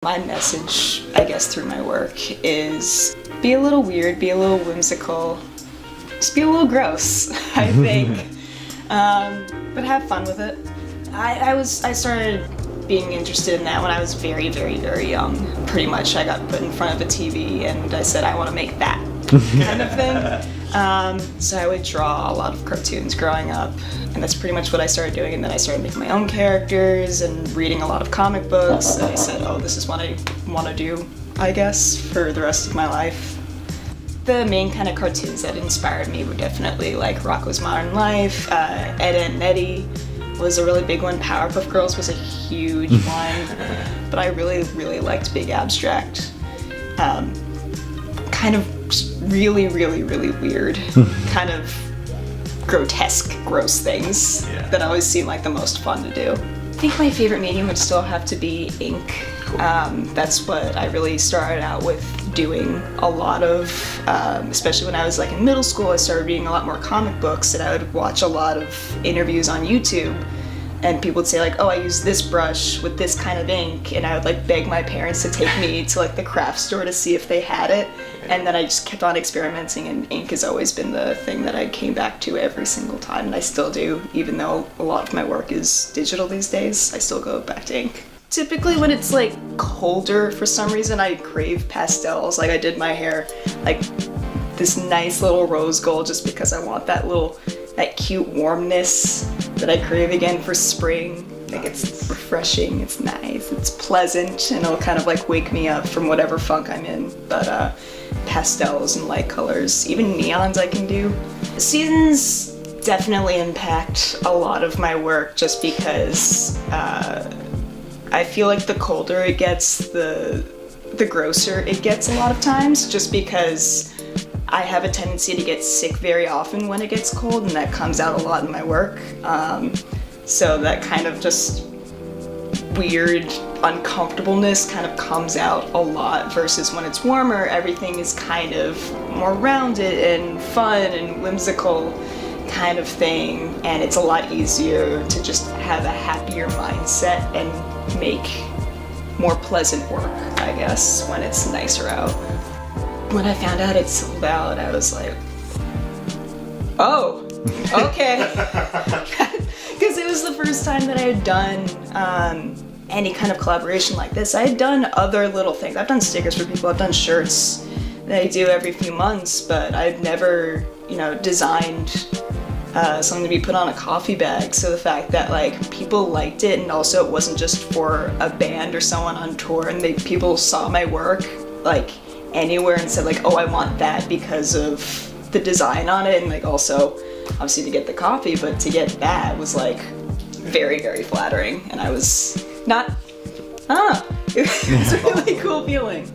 My message, I guess, through my work is be a little weird, be a little whimsical, just be a little gross, I think, but have fun with it. I started being interested in that when I was very, very, very young. Pretty much I got put in front of a TV and I said I want to make that kind of thing. So I would draw a lot of cartoons growing up, and that's pretty much what I started doing. And then I started making my own characters and reading a lot of comic books, and I said, oh, this is what I want to do, I guess, for the rest of my life. The main kind of cartoons that inspired me were definitely like Rocko's Modern Life, Ed, Edd n Eddy was a really big one. Powerpuff Girls was a huge one, but I really, really liked Big Abstract. Kind of really, really, really weird, kind of grotesque, gross things that always seem like the most fun to do. I think my favorite medium would still have to be ink. Cool. That's what I really started out with doing a lot of, especially when I was like in middle school. I started reading a lot more comic books, and I would watch a lot of interviews on YouTube, and people would say like, oh, I use this brush with this kind of ink, and I would like beg my parents to take me to like the craft store to see if they had it, and then I just kept on experimenting, and ink has always been the thing that I came back to every single time, and I still do. Even though a lot of my work is digital these days, I still go back to ink. Typically when it's like colder, for some reason I crave pastels. Like I did my hair like this nice little rose gold just because I want that cute warmness that I crave again for spring. Like it's refreshing, it's nice, it's pleasant, and it'll kind of like wake me up from whatever funk I'm in. But pastels and light colors, even neons I can do. Seasons definitely impact a lot of my work just because I feel like the colder it gets, the grosser it gets a lot of times, just because I have a tendency to get sick very often when it gets cold, and that comes out a lot in my work. So that kind of just weird uncomfortableness kind of comes out a lot, versus when it's warmer, everything is kind of more rounded and fun and whimsical kind of thing, and it's a lot easier to just have a happier mindset and make more pleasant work, I guess, when it's nicer out. When I found out it sold out, I was like, oh, okay. Because it was the first time that I had done any kind of collaboration like this. I had done other little things. I've done stickers for people, I've done shirts that I do every few months, but I've never, designed something to be put on a coffee bag. So the fact that like people liked it, and also it wasn't just for a band or someone on tour, and people saw my work like anywhere and said like, oh, I want that because of the design on it, and like also obviously to get the coffee, but to get that was like very, very flattering, and I was not, it was a really cool feeling.